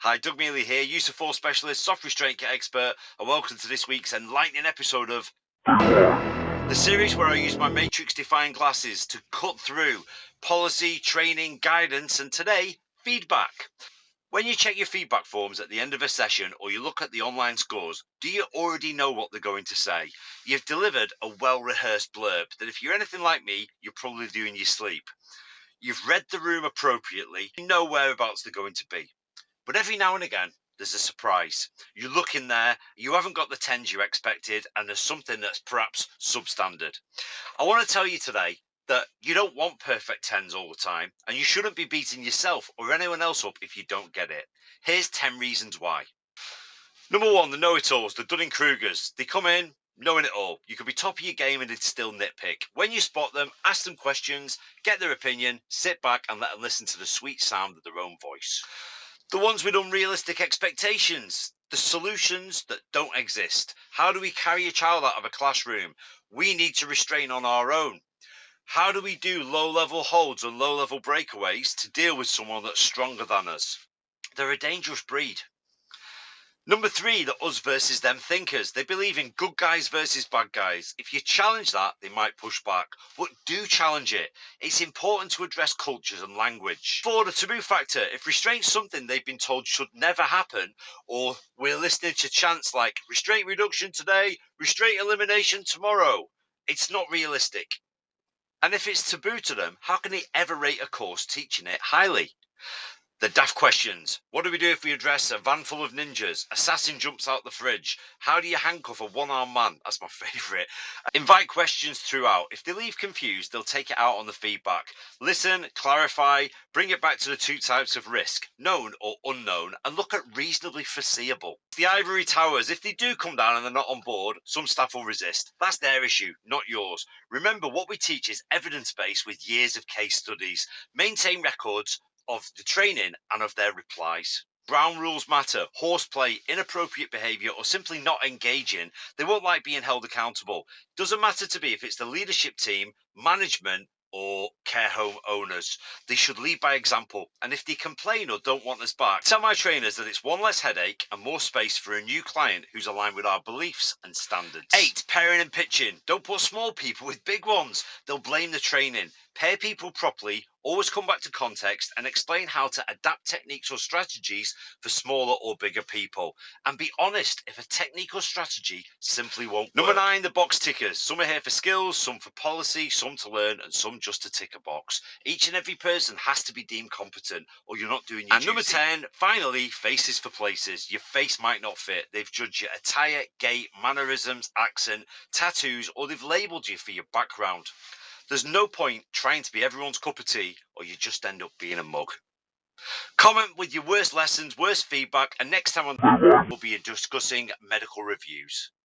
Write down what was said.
Hi, Doug Mealy here, use of force specialist, soft restraint kit expert, and welcome to this week's enlightening episode of the series where I use my matrix defying glasses to cut through policy, training, guidance, and today, feedback. When you check your feedback forms at the end of a session or you look at the online scores, do you already know what they're going to say? You've delivered a well-rehearsed blurb that if you're anything like me, you're probably doing in your sleep. You've read the room appropriately, you know whereabouts they're going to be. But every now and again, there's a surprise. You look in there, you haven't got the tens you expected, and there's something that's perhaps substandard. I want to tell you today that you don't want perfect tens all the time, and you shouldn't be beating yourself or anyone else up if you don't get it. Here's 10 reasons why. Number one, the know-it-alls, the Dunning-Krugers. They come in knowing it all. You could be top of your game and they'd still nitpick. When you spot them, ask them questions, get their opinion, sit back and let them listen to the sweet sound of their own voice. The ones with unrealistic expectations, the solutions that don't exist. How do we carry a child out of a classroom? We need to restrain on our own. How do we do low-level holds and low-level breakaways to deal with someone that's stronger than us? They're a dangerous breed. Number three, the us versus them thinkers. They believe in good guys versus bad guys. If you challenge that, they might push back. But do challenge it. It's important to address cultures and language. For the taboo factor, if restraint's something they've been told should never happen, or we're listening to chants like restraint reduction today, restraint elimination tomorrow, it's not realistic. And if it's taboo to them, how can they ever rate a course teaching it highly? The daft questions. What do we do if we address a van full of ninjas? Assassin jumps out the fridge. How do you handcuff a one-armed man? That's my favourite. Invite questions throughout. If they leave confused, they'll take it out on the feedback. Listen, clarify, bring it back to the two types of risk, known or unknown, and look at reasonably foreseeable. The ivory towers, if they do come down and they're not on board, some staff will resist. That's their issue, not yours. Remember, what we teach is evidence-based with years of case studies. Maintain records of the training and of their replies. Ground rules matter. Horseplay, inappropriate behaviour, or simply not engaging, they won't like being held accountable. Doesn't matter to me if it's the leadership team, management, or care home owners. They should lead by example. And if they complain or don't want us back, tell my trainers that it's one less headache and more space for a new client who's aligned with our beliefs and standards. 8. Pairing and pitching. Don't put small people with big ones. They'll blame the training. Pair people properly, always come back to context and explain how to adapt techniques or strategies for smaller or bigger people. And be honest if a technique or strategy simply won't work. Number 9, the box tickers. Some are here for skills, some for policy, some to learn, and some just to tick a box. Each and every person has to be deemed competent or you're not doing your duty. And number 10, finally, faces for places. Your face might not fit. They've judged your attire, gait, mannerisms, accent, tattoos, or they've labelled you for your background. There's no point trying to be everyone's cup of tea or you just end up being a mug. Comment with your worst lessons, worst feedback, and next time on we'll be discussing medical reviews.